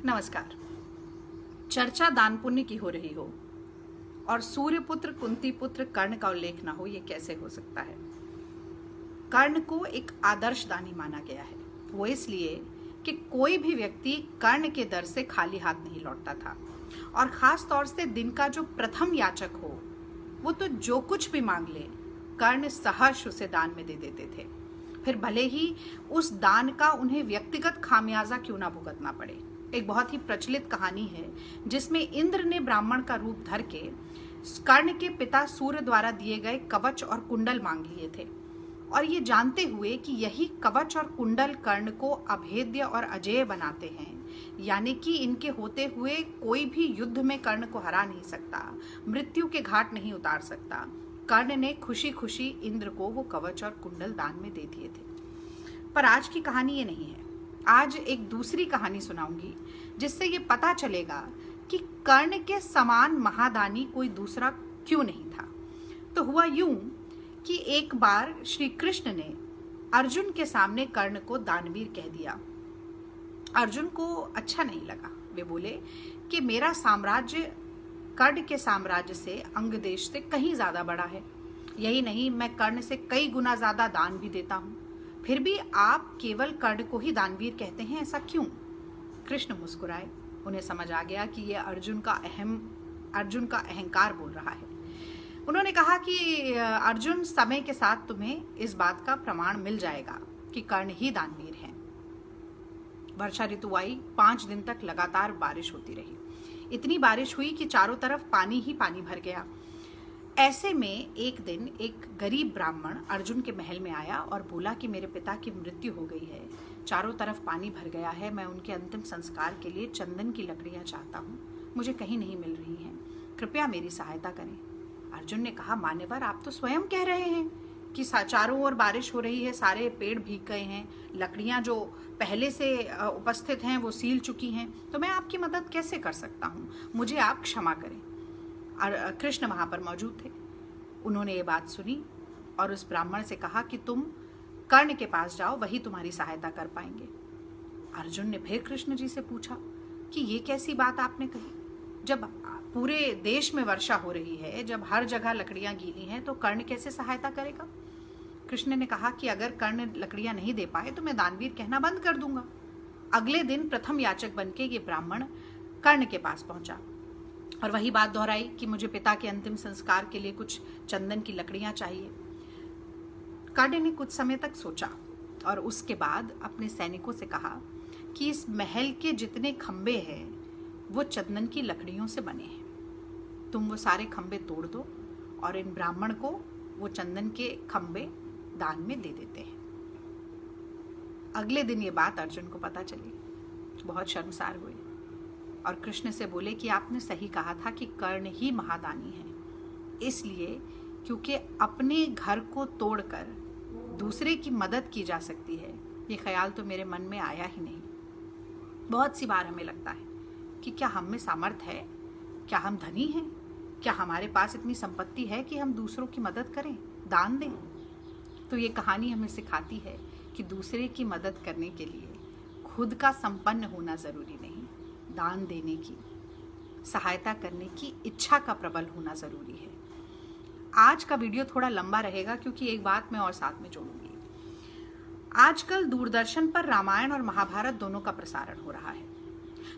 नमस्कार। चर्चा दान पुण्य की हो रही हो और सूर्य पुत्र कुंती पुत्र कर्ण का उल्लेख ना हो, ये कैसे हो सकता है। कर्ण को एक आदर्श दानी माना गया है, वो इसलिए कि कोई भी व्यक्ति कर्ण के दर से खाली हाथ नहीं लौटता था और खास तौर से दिन का जो प्रथम याचक हो वो तो जो कुछ भी मांग ले कर्ण सहर्ष उसे दान में दे देते थे, फिर भले ही उस दान का उन्हें व्यक्तिगत खामियाजा क्यों ना भुगतना पड़े। एक बहुत ही प्रचलित कहानी है जिसमें इंद्र ने ब्राह्मण का रूप धर के कर्ण के पिता सूर्य द्वारा दिए गए कवच और कुंडल मांग लिए थे और ये जानते हुए कि यही कवच और कुंडल कर्ण को अभेद्य और अजेय बनाते हैं, यानी कि इनके होते हुए कोई भी युद्ध में कर्ण को हरा नहीं सकता, मृत्यु के घाट नहीं उतार सकता। कर्ण ने खुशी खुशी इंद्र को वो कवच और कुंडल दान में दे दिए थे। पर आज की कहानी ये नहीं है। आज एक दूसरी कहानी सुनाऊंगी जिससे ये पता चलेगा कि कर्ण के समान महादानी कोई दूसरा क्यों नहीं था। तो हुआ यूं कि एक बार श्री कृष्ण ने अर्जुन के सामने कर्ण को दानवीर कह दिया। अर्जुन को अच्छा नहीं लगा। वे बोले कि मेरा साम्राज्य कर्ण के साम्राज्य से अंग देश से कहीं ज्यादा बड़ा है। यही नहीं, मैं कर्ण से कई गुना ज्यादा दान भी देता हूँ, फिर भी आप केवल कर्ण को ही दानवीर कहते हैं, ऐसा क्यों? कृष्ण मुस्कुराए। उन्हें समझ आ गया कि यह अर्जुन का अहंकार बोल रहा है। उन्होंने कहा कि अर्जुन, समय के साथ तुम्हें इस बात का प्रमाण मिल जाएगा कि कर्ण ही दानवीर हैं। वर्षा ऋतु आई। 5 दिन तक लगातार बारिश होती रही। इतनी बारिश हुई कि चारों तरफ पानी ही पानी भर गया। ऐसे में एक दिन एक गरीब ब्राह्मण अर्जुन के महल में आया और बोला कि मेरे पिता की मृत्यु हो गई है, चारों तरफ पानी भर गया है, मैं उनके अंतिम संस्कार के लिए चंदन की लकड़ियां चाहता हूँ, मुझे कहीं नहीं मिल रही हैं, कृपया मेरी सहायता करें। अर्जुन ने कहा, मान्यवर, आप तो स्वयं कह रहे हैं कि चारों ओर बारिश हो रही है, सारे पेड़ भीग गए हैं, लकड़ियां जो पहले से उपस्थित हैं वो सील चुकी हैं, तो मैं आपकी मदद कैसे कर सकता हूँ, मुझे आप क्षमा करें। कृष्ण वहां पर मौजूद थे। उन्होंने ये बात सुनी और उस ब्राह्मण से कहा कि तुम कर्ण के पास जाओ, वही तुम्हारी सहायता कर पाएंगे। अर्जुन ने फिर कृष्ण जी से पूछा कि ये कैसी बात आपने कही, जब पूरे देश में वर्षा हो रही है, जब हर जगह लकड़ियां गीली हैं, तो कर्ण कैसे सहायता करेगा? कृष्ण ने कहा कि अगर कर्ण लकड़ियां नहीं दे पाए तो मैं दानवीर कहना बंद कर दूंगा। अगले दिन प्रथम याचक बनके ये ब्राह्मण कर्ण के पास पहुंचा और वही बात दोहराई कि मुझे पिता के अंतिम संस्कार के लिए कुछ चंदन की लकड़ियां चाहिए। कर्ण ने कुछ समय तक सोचा और उसके बाद अपने सैनिकों से कहा कि इस महल के जितने खंबे हैं वो चंदन की लकड़ियों से बने हैं, तुम वो सारे खंबे तोड़ दो और इन ब्राह्मण को वो चंदन के खंबे दान में दे देते हैं। अगले दिन ये बात अर्जुन को पता चली, बहुत शर्मसार हुए और कृष्ण से बोले कि आपने सही कहा था कि कर्ण ही महादानी है, इसलिए क्योंकि अपने घर को तोड़कर दूसरे की मदद की जा सकती है, ये ख्याल तो मेरे मन में आया ही नहीं। बहुत सी बार हमें लगता है कि क्या हम में सामर्थ्य है, क्या हम धनी हैं, क्या हमारे पास इतनी संपत्ति है कि हम दूसरों की मदद करें, दान दें। तो ये कहानी हमें सिखाती है कि दूसरे की मदद करने के लिए खुद का संपन्न होना जरूरी नहीं, दान देने की, सहायता करने की इच्छा का प्रबल होना जरूरी है। आज का वीडियो थोड़ा लंबा रहेगा क्योंकि एक बात मैं और साथ में जोड़ूंगी। आजकल दूरदर्शन पर रामायण और महाभारत दोनों का प्रसारण हो रहा है,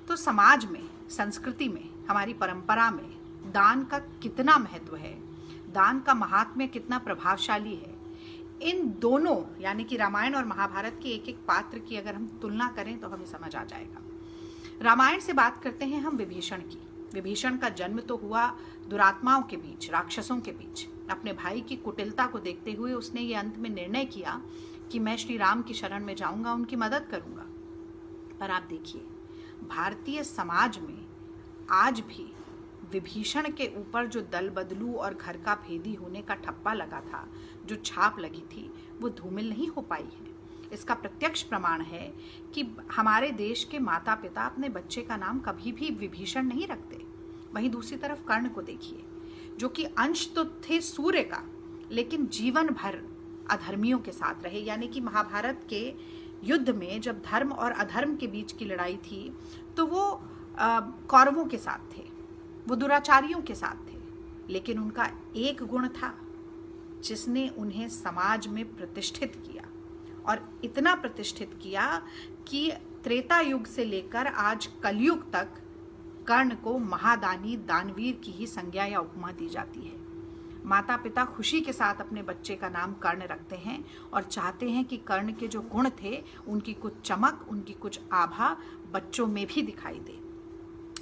तो समाज में, संस्कृति में, हमारी परंपरा में दान का कितना महत्व है, दान का महात्म्य कितना प्रभावशाली है, इन दोनों यानी कि रामायण और महाभारत के एक एक पात्र की अगर हम तुलना करें तो हमें समझ आ जाएगा। रामायण से बात करते हैं हम विभीषण की। विभीषण का जन्म तो हुआ दुरात्माओं के बीच, राक्षसों के बीच। अपने भाई की कुटिलता को देखते हुए उसने ये अंत में निर्णय किया कि मैं श्री राम की शरण में जाऊंगा, उनकी मदद करूंगा। पर आप देखिए, भारतीय समाज में आज भी विभीषण के ऊपर जो दल बदलू और घर का भेदी होने का ठप्पा लगा था, जो छाप लगी थी, वो धूमिल नहीं हो पाई है। इसका प्रत्यक्ष प्रमाण है कि हमारे देश के माता पिता अपने बच्चे का नाम कभी भी विभीषण नहीं रखते। वहीं दूसरी तरफ कर्ण को देखिए, जो कि अंश तो थे सूर्य का, लेकिन जीवन भर अधर्मियों के साथ रहे। यानी कि महाभारत के युद्ध में जब धर्म और अधर्म के बीच की लड़ाई थी तो वो कौरवों के साथ थे, वो दुराचारियों के साथ थे, लेकिन उनका एक गुण था जिसने उन्हें समाज में प्रतिष्ठित किया, और इतना प्रतिष्ठित किया कि त्रेता युग से लेकर आज कलयुग तक कर्ण को महादानी दानवीर की ही संज्ञा या उपमा दी जाती है। माता पिता खुशी के साथ अपने बच्चे का नाम कर्ण रखते हैं और चाहते हैं कि कर्ण के जो गुण थे, उनकी कुछ चमक, उनकी कुछ आभा बच्चों में भी दिखाई दे।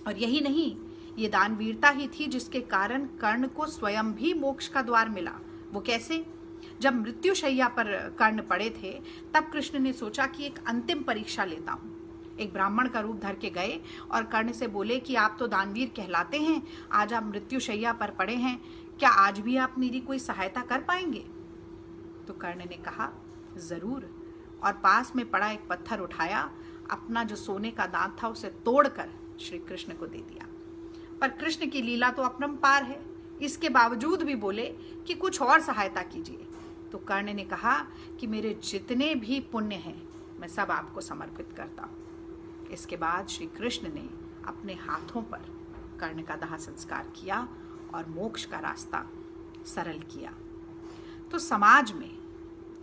और यही नहीं, ये दानवीरता ही थी जिसके कारण कर्ण को स्वयं भी मोक्ष का द्वार मिला। वो कैसे? जब मृत्युशैया पर कर्ण पड़े थे तब कृष्ण ने सोचा कि एक अंतिम परीक्षा लेता हूँ। एक ब्राह्मण का रूप धर के गए और कर्ण से बोले कि आप तो दानवीर कहलाते हैं, आज आप मृत्युशैया पर पड़े हैं, क्या आज भी आप मेरी कोई सहायता कर पाएंगे? तो कर्ण ने कहा जरूर, और पास में पड़ा एक पत्थर उठाया, अपना जो सोने का दांत था उसे तोड़कर श्री कृष्ण को दे दिया। पर कृष्ण की लीला तो अपरंपार है, इसके बावजूद भी बोले कि कुछ और सहायता कीजिए। तो कर्ण ने कहा कि मेरे जितने भी पुण्य हैं मैं सब आपको समर्पित करता हूँ। इसके बाद श्री कृष्ण ने अपने हाथों पर कर्ण का दाह संस्कार किया और मोक्ष का रास्ता सरल किया। तो समाज में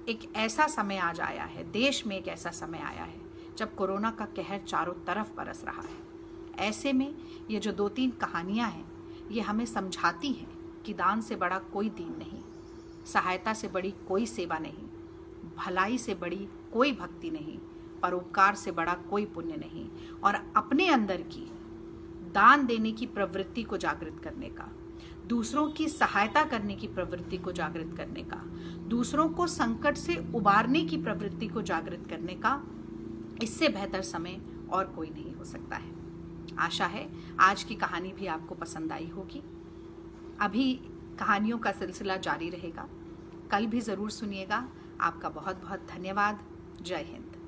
एक ऐसा समय आज आया है, देश में एक ऐसा समय आया है जब कोरोना का कहर चारों तरफ बरस रहा है। ऐसे में ये जो 2-3 कहानियां हैं, ये हमें समझाती हैं कि दान से बड़ा कोई दीन नहीं, सहायता से बड़ी कोई सेवा नहीं, भलाई से बड़ी कोई भक्ति नहीं, परोपकार से बड़ा कोई पुण्य नहीं, और अपने अंदर की दान देने की प्रवृत्ति को जागृत करने का, दूसरों की सहायता करने की प्रवृत्ति को जागृत करने का, दूसरों को संकट से उबारने की प्रवृत्ति को जागृत करने का, इससे बेहतर समय और कोई नहीं हो सकता है। आशा है आज की कहानी भी आपको पसंद आई होगी। अभी कहानियों का सिलसिला जारी रहेगा, कल भी जरूर सुनिएगा। आपका बहुत बहुत धन्यवाद। जय हिंद।